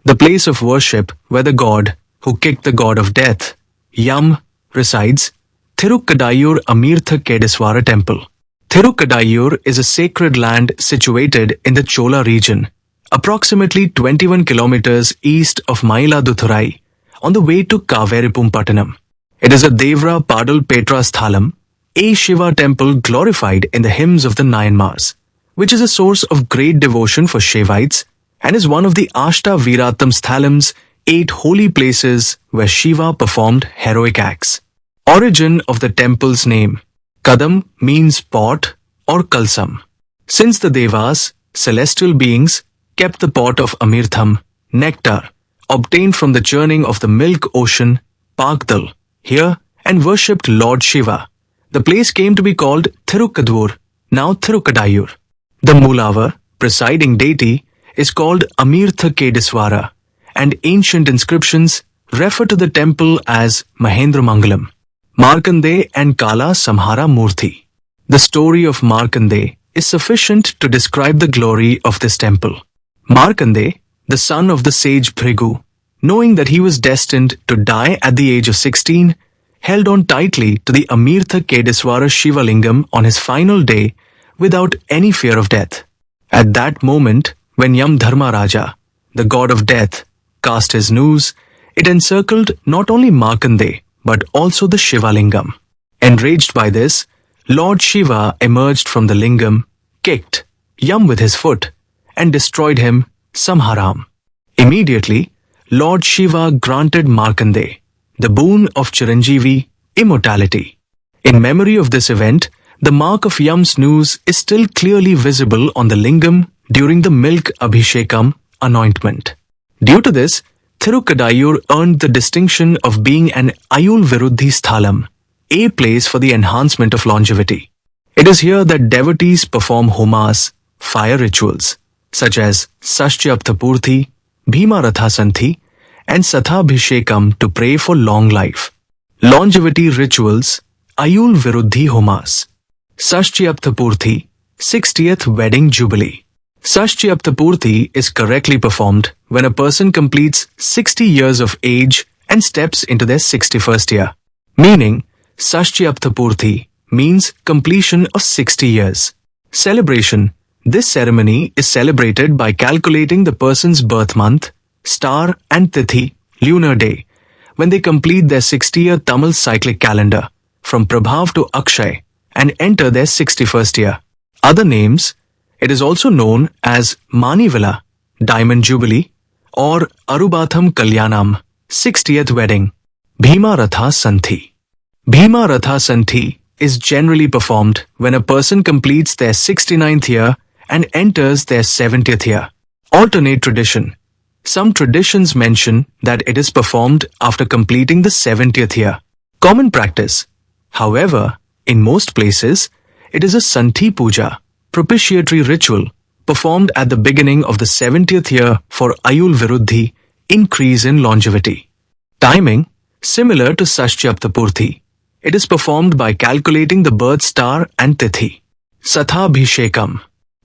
the place of worship where the god who kicked the god of death, Yama, resides, Thirukkadaiyur Amirthakadeswarar Temple. Thirukkadaiyur is a sacred land situated in the Chola region, approximately 21 kilometers east of Mayiladuthurai, on the way to Kaveripumpattanam. It is a Devra Padal Petra Sthalam, a Shiva temple glorified in the hymns of the Nayanmars, which is a source of great devotion for Shaivites and is one of the Ashta Viratam Sthalams, 8 holy places where Shiva performed heroic acts. Origin of the temple's name. Kadam means pot or kalsam. Since the Devas, celestial beings, kept the pot of Amirtham, nectar, obtained from the churning of the milk ocean, Pakdal, here, and worshipped Lord Shiva, the place came to be called Thirukkadaiyur, now Thirukkadaiyur. The Moolavar, presiding deity, is called Amirthakadeswarar, and ancient inscriptions refer to the temple as Mahendra Mangalam. Markandeya and Samhara Murthy. The story of Markandeya is sufficient to describe the glory of this temple. Markandeya, the son of the sage Bhrigu, knowing that he was destined to die at the age of 16, held on tightly to the Amirthakadeswarar Shiva Lingam on his final day without any fear of death. At that moment, when Yam Dharma Raja, the god of death, cast his noose, it encircled not only Markandeya but also the Shiva Lingam. Enraged by this, Lord Shiva emerged from the lingam, kicked Yam with his foot, and destroyed him, Samhara. Immediately, Lord Shiva granted Markandeya the boon of Chiranjeevi, immortality. In memory of this event, the mark of Yam's noose is still clearly visible on the lingam during the milk abhishekam anointment. Due to this, Thirukkadaiyur earned the distinction of being an Ayul Viruddhi Sthalam, a place for the enhancement of longevity. It is here that devotees perform homas, fire rituals, such as Sashtiapthapoorthi, Bhima Rathasanthi, and Sathabhishekam to pray for long life. Longevity rituals, Ayul Viruddhi Homas. Sashtiapthapoorthi, 60th Wedding Jubilee. Sashtiapthapoorthi is correctly performed when a person completes 60 years of age and steps into their 61st year. Meaning, Sashtiapthapoorthi means completion of 60 years. Celebration. This ceremony is celebrated by calculating the person's birth month, star and tithi, lunar day, when they complete their 60-year Tamil cyclic calendar, from Prabhav to Akshay, and enter their 61st year. Other names, it is also known as Manivila, Diamond Jubilee, or Arubatham Kalyanam, 60th Wedding. Bhima Ratha Santhi. Bhima Ratha Santhi is generally performed when a person completes their 69th year and enters their 70th year. Alternate tradition. Some traditions mention that it is performed after completing the 70th year. Common practice. However, in most places, it is a Santhi Puja, propitiatory ritual, performed at the beginning of the 70th year for Ayul Viruddhi, increase in longevity. Timing, similar to Sashtiapthapoorthi. It is performed by calculating the birth star and tithi. Sathabhishekam.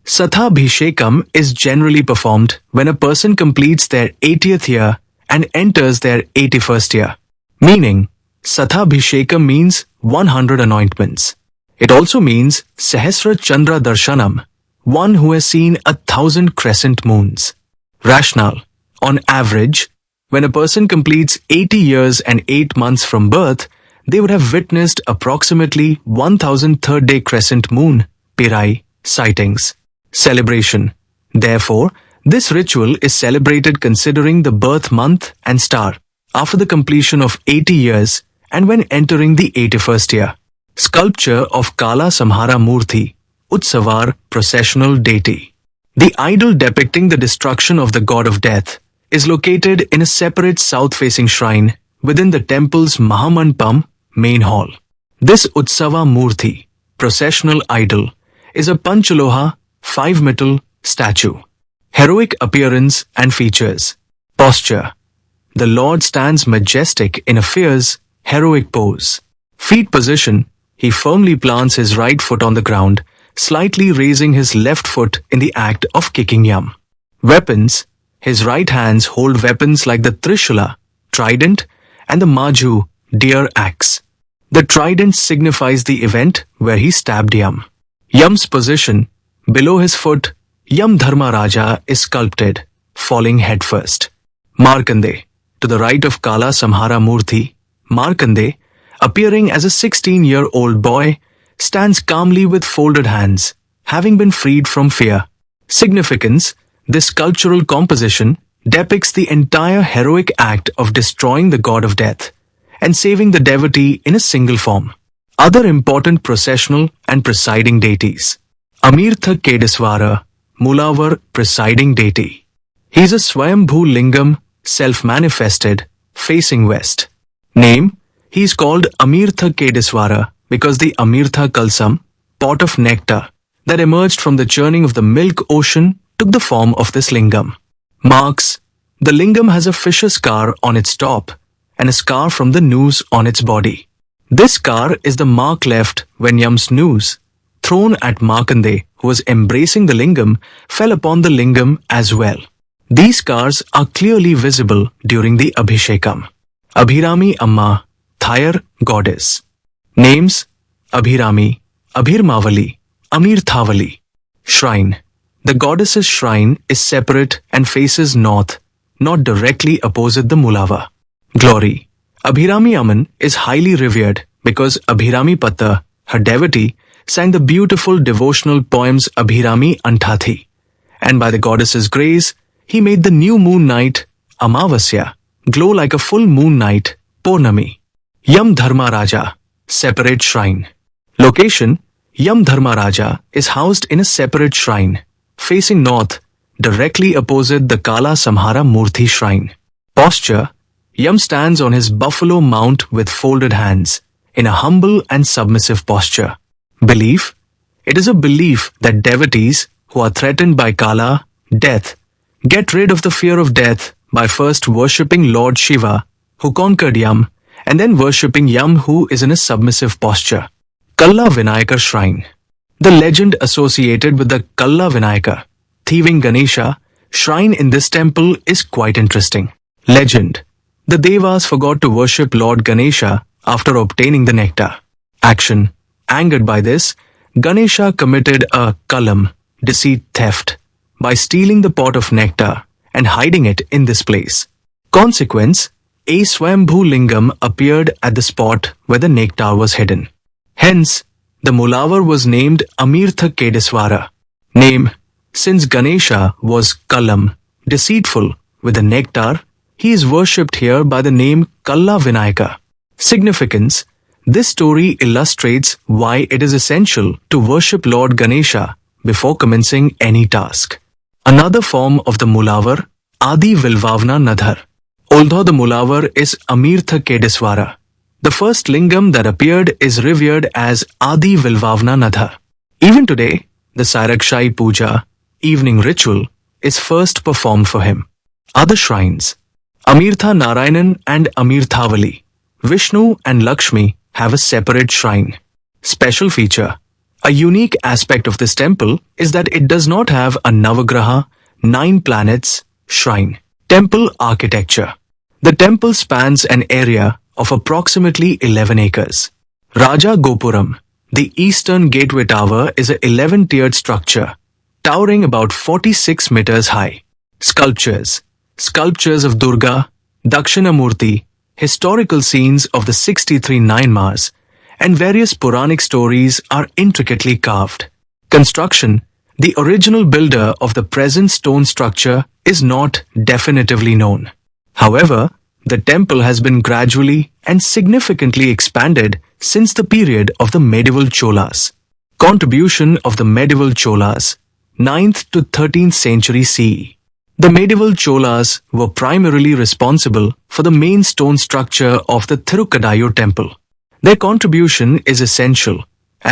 Sathabhishekam is generally performed when a person completes their 80th year and enters their 81st year. Meaning, Sathabhishekam means 100 anointments. It also means Sahasra Chandra Darshanam, one who has seen 1,000 crescent moons. Rationale. On average, when a person completes 80 years and 8 months from birth, they would have witnessed approximately 1,000 third-day crescent moon, Pirai, sightings. Celebration. Therefore, this ritual is celebrated considering the birth month and star, after the completion of 80 years and when entering the 81st year. Sculpture of Kala Samhara Murthy, Utsavar processional deity. The idol depicting the destruction of the god of death is located in a separate south-facing shrine within the temple's Mahamandpam main hall. This Utsava Murthy, processional idol, is a Panchaloha 5-metal statue. Heroic appearance and features. Posture. The Lord stands majestic in a fierce, heroic pose. Feet position. He firmly plants his right foot on the ground, slightly raising his left foot in the act of kicking Yam. Weapons. His right hands hold weapons like the Trishula, trident, and the Maju, deer axe. The trident signifies the event where he stabbed Yam. Yam's position, below his foot, Yam Dharma Raja is sculpted, falling headfirst. Markandeya, to the right of Kala Samhara Murthy, Markandeya, appearing as a 16-year-old boy, stands calmly with folded hands, having been freed from fear. Significance: this sculptural composition depicts the entire heroic act of destroying the god of death and saving the devotee in a single form. Other important processional and presiding deities. Amirthakadeswarar, Mulavar, presiding deity. He is a Swayambhu Lingam, self-manifested, facing west. Name: he is called Amirthakadeswarar because the Amirtha Kalsam, pot of nectar, that emerged from the churning of the milk ocean took the form of this lingam. Marks: the lingam has a fisher scar on its top and a scar from the noose on its body. This scar is the mark left when Yam's noose, thrown at Markandeya, who was embracing the lingam, fell upon the lingam as well. These scars are clearly visible during the Abhishekam. Abhirami Amman, Thayar goddess. Names: Abhirami, Abhirmavali, Amirthavali. Shrine: the goddess's shrine is separate and faces north, not directly opposite the Mulava. Glory: Abhirami Amman is highly revered because Abhirami Patta, her devotee, sang the beautiful devotional poems Abhirami Antathi, and by the goddess's grace, he made the new moon night, Amavasya, glow like a full moon night, Purnami. Yam Dharma Raja, separate shrine. Location: Yam Dharma Raja is housed in a separate shrine, facing north, directly opposite the Kala Samhara Murthy shrine. Posture: Yam stands on his buffalo mount with folded hands, in a humble and submissive posture. Belief: it is a belief that devotees who are threatened by Kala, death, get rid of the fear of death by first worshipping Lord Shiva, who conquered Yam, and then worshipping Yam, who is in a submissive posture. Kalla Vinayaka Shrine. The legend associated with the Kalla Vinayaka, thieving Ganesha, shrine in this temple is quite interesting. Legend: the Devas forgot to worship Lord Ganesha after obtaining the nectar. Action: angered by this, Ganesha committed a kalam, deceit, theft, by stealing the pot of nectar and hiding it in this place. Consequence: a Swayambhu Lingam appeared at the spot where the nectar was hidden. Hence, the Mulavar was named Amirthakadeswarar. Name: since Ganesha was kalam, deceitful, with the nectar, he is worshipped here by the name Kalla Vinayaka. Significance: this story illustrates why it is essential to worship Lord Ganesha before commencing any task. Another form of the Mulavar, Adi Vilvavna Nadhar. Although the Mulavar is Amirthakadeswarar, the first lingam that appeared is revered as Adi Vilvavna Nadhar. Even today, the Sairakshai Puja, evening ritual, is first performed for him. Other shrines: Amirtha Narayanan and Amirthavali, Vishnu and Lakshmi have a separate shrine. Special feature: a unique aspect of this temple is that it does not have a Navagraha, 9 planets, shrine. Temple architecture. The temple spans an area of approximately 11 acres. Raja Gopuram, the eastern gateway tower, is a 11-tiered structure, towering about 46 meters high. Sculptures. Sculptures of Durga, Dakshinamurti, historical scenes of the 63 Nayanmars, and various Puranic stories are intricately carved. Construction. The original builder of the present stone structure is not definitively known. However, the temple has been gradually and significantly expanded since the period of the medieval Cholas. Contribution of the medieval Cholas, 9th to 13th century CE. The medieval Cholas were primarily responsible for the main stone structure of the Thirukkadaiyur Temple. Their contribution is essential,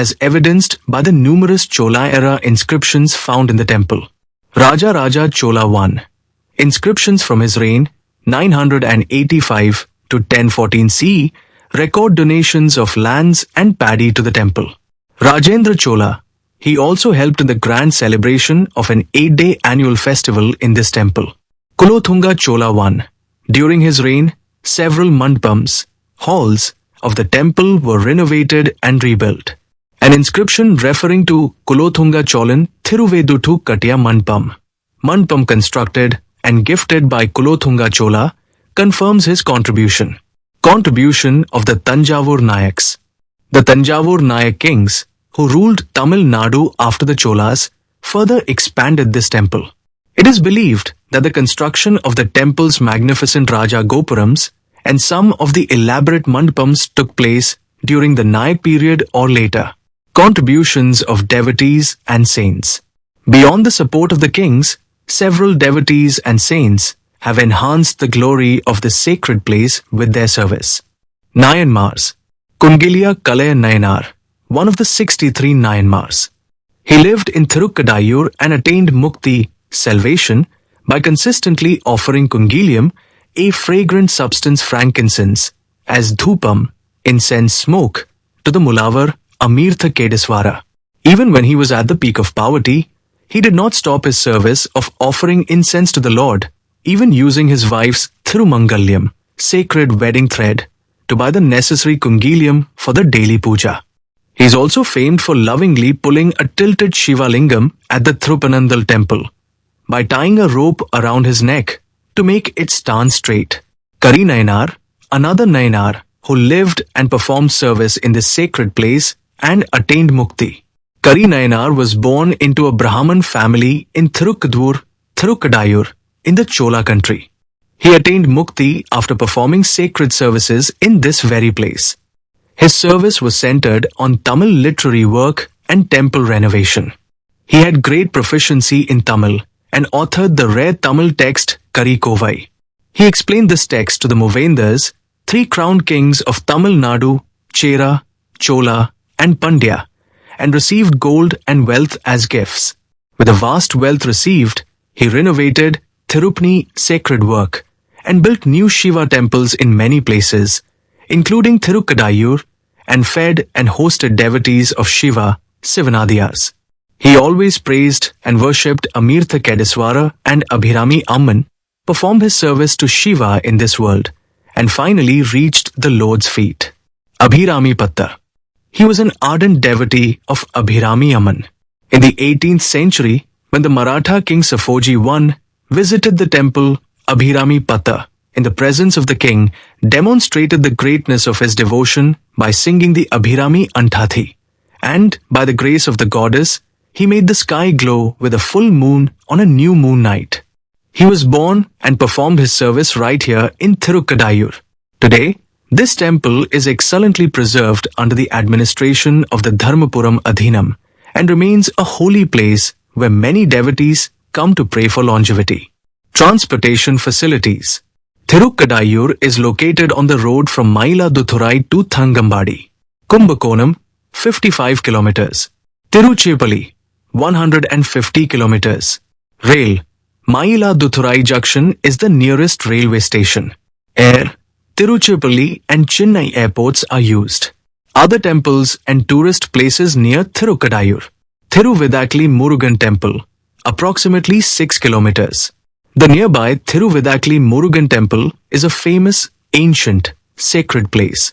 as evidenced by the numerous Chola-era inscriptions found in the temple. Raja Chola I. Inscriptions from his reign, 985 to 1014 CE, record donations of lands and paddy to the temple. Rajendra Chola. He also helped in the grand celebration of an 8-day annual festival in this temple. Kulothunga Chola I. During his reign, several mandapams, halls, of the temple were renovated and rebuilt. An inscription referring to Kulothunga Cholan Thiruveduthu Kattiya Mandapam constructed and gifted by Kulothunga Chola, confirms his contribution. Contribution of the Tanjavur Nayaks. The Tanjavur Nayak kings, who ruled Tamil Nadu after the Cholas, further expanded this temple. It is believed that the construction of the temple's magnificent Raja Gopurams and some of the elaborate mandapams took place during the Nayak period or later. Contributions of devotees and saints. Beyond the support of the kings, several devotees and saints have enhanced the glory of this sacred place with their service. Nayanmars. Kungilya Kalaya Nayanar, one of the 63 Nayanmars. He lived in Thirukkadaiyur and attained mukti, salvation, by consistently offering Kungilium, a fragrant substance frankincense, as dhupam, incense smoke, to the Mulavar Amirthakadeswarar. Even when he was at the peak of poverty, he did not stop his service of offering incense to the Lord, even using his wife's Thirumangalyam, sacred wedding thread, to buy the necessary Kungilium for the daily puja. He is also famed for lovingly pulling a tilted Shiva Lingam at the Thirukkadaiyur Temple by tying a rope around his neck to make it stand straight. Kari Nayanar, another Nayanar who lived and performed service in this sacred place and attained mukti. Kari Nayanar was born into a Brahman family in Thirukkadaiyur in the Chola country. He attained mukti after performing sacred services in this very place. His service was centered on Tamil literary work and temple renovation. He had great proficiency in Tamil and authored the rare Tamil text Kari Kovai. He explained this text to the Movendas, three crowned kings of Tamil Nadu, Chera, Chola, and Pandya, and received gold and wealth as gifts. With the vast wealth received, he renovated Thirupani sacred work and built new Shiva temples in many places, including Thirukkadaiyur, and fed and hosted devotees of Shiva, Sivanadiyas. He always praised and worshipped Amirthakadeswarar and Abhirami Amman, performed his service to Shiva in this world, and finally reached the Lord's feet. Abhirami Pattar. He was an ardent devotee of Abhirami Amman. In the 18th century, when the Maratha king Safoji I visited the temple, Abhirami Pattar, in the presence of the king, demonstrated the greatness of his devotion by singing the Abhirami Antathi, and by the grace of the goddess, he made the sky glow with a full moon on a new moon night. He was born and performed his service right here in Thirukkadaiyur. Today, this temple is excellently preserved under the administration of the Dharmapuram Adhinam and remains a holy place where many devotees come to pray for longevity. Transportation facilities. Thirukkadaiyur is located on the road from Mayiladuthurai to Tharangambadi. Kumbakonam, 55 kilometers. Tiruchirappalli, 150 kilometers. Rail. Mayiladuthurai Junction is the nearest railway station. Air. Tiruchirappalli and Chennai airports are used. Other temples and tourist places near Thirukkadaiyur. Thiruvidakali Murugan Temple, approximately 6 kilometers. The nearby Thiruvidakali Murugan Temple is a famous, ancient, sacred place.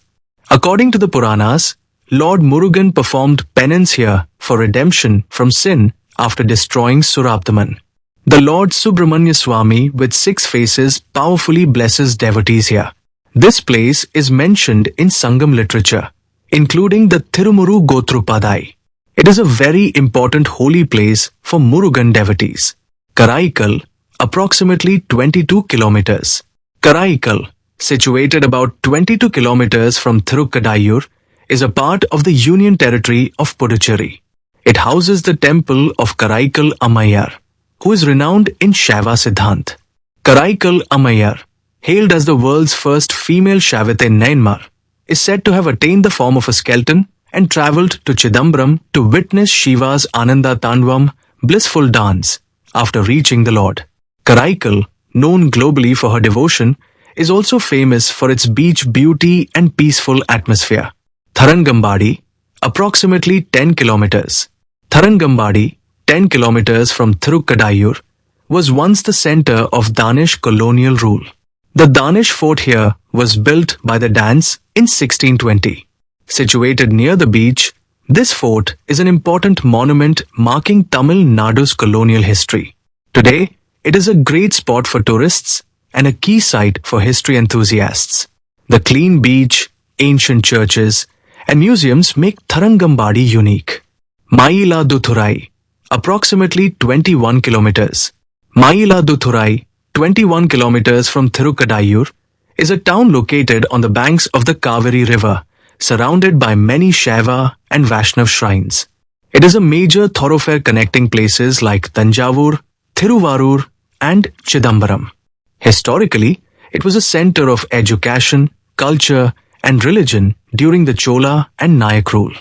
According to the Puranas, Lord Murugan performed penance here for redemption from sin after destroying Surabdaman. The Lord Subramanya Swami with 6 faces powerfully blesses devotees here. This place is mentioned in Sangam literature, including the Thirumuru Gotrupadai. It is a very important holy place for Murugan devotees. Karaikal, approximately 22 kilometers. Karaikal, situated about 22 kilometers from Thirukkadaiyur, is a part of the Union Territory of Puducherry. It houses the temple of Karaikal Ammayar, who is renowned in Shaiva Siddhant. Karaikal Ammayar, hailed as the world's first female Shaivite in Myanmar, is said to have attained the form of a skeleton and travelled to Chidambaram to witness Shiva's Ananda Tandvam blissful dance after reaching the Lord. Karaikal, known globally for her devotion, is also famous for its beach beauty and peaceful atmosphere. Tharangambadi, approximately 10 kilometers. Tharangambadi, 10 kilometers from Thirukkadaiyur, was once the center of Danish colonial rule. The Danish fort here was built by the Danes in 1620. Situated near the beach, this fort is an important monument marking Tamil Nadu's colonial history. Today, it is a great spot for tourists and a key site for history enthusiasts. The clean beach, ancient churches, and museums make Tharangambadi unique. Mayiladuthurai, approximately 21 kilometers. Mayiladuthurai, 21 kilometers from Thirukkadaiyur, is a town located on the banks of the Kaveri River, surrounded by many Shaiva and Vaishnav shrines. It is a major thoroughfare connecting places like Tanjavur, Thiruvarur, and Chidambaram. Historically, it was a center of education, culture, and religion during the Chola and Nayak rule.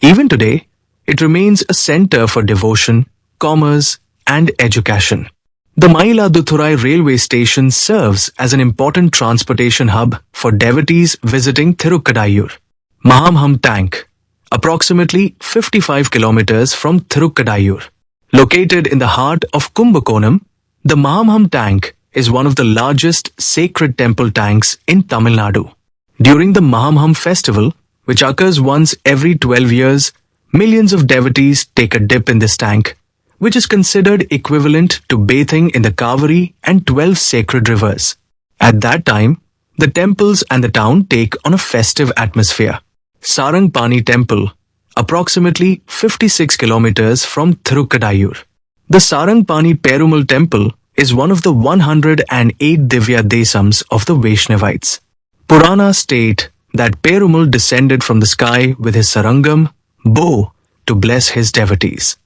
Even today, it remains a center for devotion, commerce, and education. The Mayiladuthurai railway station serves as an important transportation hub for devotees visiting Thirukkadaiyur. Mahamham Tank, approximately 55 kilometers from Thirukkadaiyur. Located in the heart of Kumbakonam, the Mahamham Tank is one of the largest sacred temple tanks in Tamil Nadu. During the Mahamham festival, which occurs once every 12 years, millions of devotees take a dip in this tank, which is considered equivalent to bathing in the Kaveri and 12 sacred rivers. At that time, the temples and the town take on a festive atmosphere. Sarangpani Temple, approximately 56 kilometers from Thirukkadaiyur. The Sarangpani Perumal Temple is one of the 108 Divya Desams of the Vaishnavites. Purana state that Perumal descended from the sky with his sarangam, bow, to bless his devotees.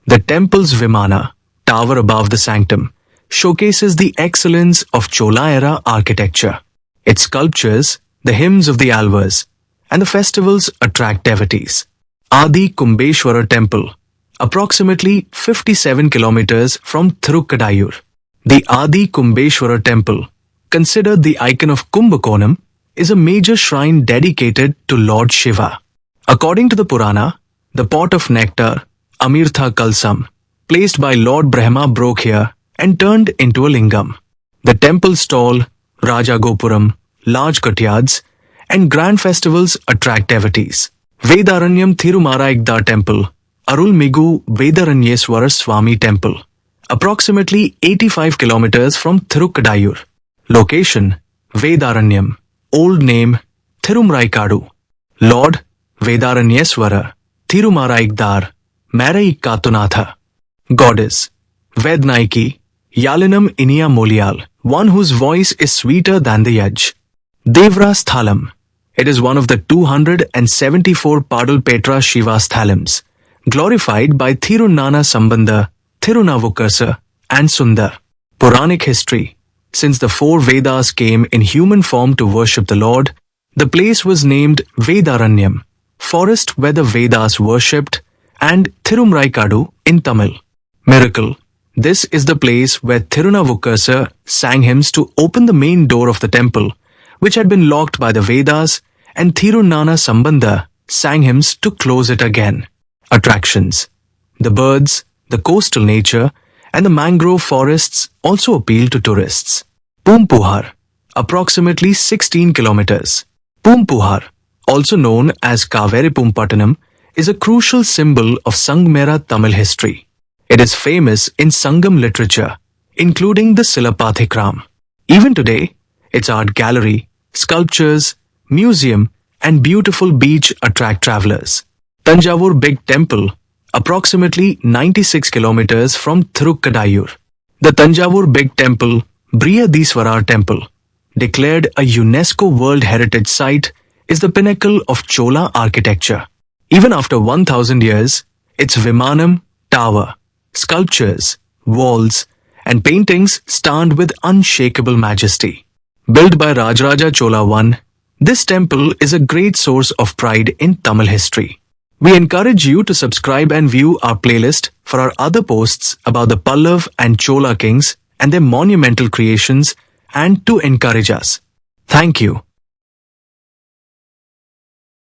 The temple's Vimana, tower above the sanctum, showcases the excellence of Chola era architecture. Its sculptures, the hymns of the Alvars, and the festivals attract devotees. Adi Kumbeshwarar Temple, approximately 57 kilometers from Thirukkadaiyur. The Adi Kumbeshwarar Temple, considered the icon of Kumbakonam, is a major shrine dedicated to Lord Shiva. According to the Purana, the pot of nectar, Amirthakadeswarar, placed by Lord Brahma broke here and turned into a lingam. The temple stall, Raja Gopuram, large courtyards, and grand festivals attract devotees. Vedaranyam Thirumaraigdar Temple, Arulmigu Vedaranyeswarar Swami Temple, approximately 85 kilometers from Thirukkadaiyur. Location, Vedaranyam, old name, Thirumraikadu. Lord, Vedaranyeswarar, Thirumaraigdar, Marai Katunatha. Goddess, Vednaiki, Yalinam Inia Molial, one whose voice is sweeter than the Yaj. Devra Sthalam. It is one of the 274 Padalpetra Shiva Sthalams, glorified by Thirunana Sambandha, Thirunavukarsa, and Sundar. Puranic history. Since the four Vedas came in human form to worship the Lord, the place was named Vedaranyam, forest where the Vedas worshipped, and Thirumraikadu in Tamil. Miracle. This is the place where Thirunavukarsa sang hymns to open the main door of the temple, which had been locked by the Vedas, and Thirunana Sambandha sang hymns to close it again. Attractions. The birds, the coastal nature, and the mangrove forests also appeal to tourists. Poompuhar, approximately 16 kilometers. Poompuhar, also known as Kaveri Pumpattanam, is a crucial symbol of Sangamera Tamil history. It is famous in Sangam literature, including the Silapathikram. Even today, its art gallery, sculptures, museum, and beautiful beach attract travelers. Tanjavur Big Temple, approximately 96 kilometers from Thirukkadaiyur. The Tanjavur Big Temple, Brihadiswarar Temple, declared a UNESCO World Heritage Site, is the pinnacle of Chola architecture. Even after 1000 years, its Vimanam, tower, sculptures, walls, and paintings stand with unshakable majesty. Built by Rajaraja Chola I, this temple is a great source of pride in Tamil history. We encourage you to subscribe and view our playlist for our other posts about the Pallav and Chola kings and their monumental creations, and to encourage us. Thank you.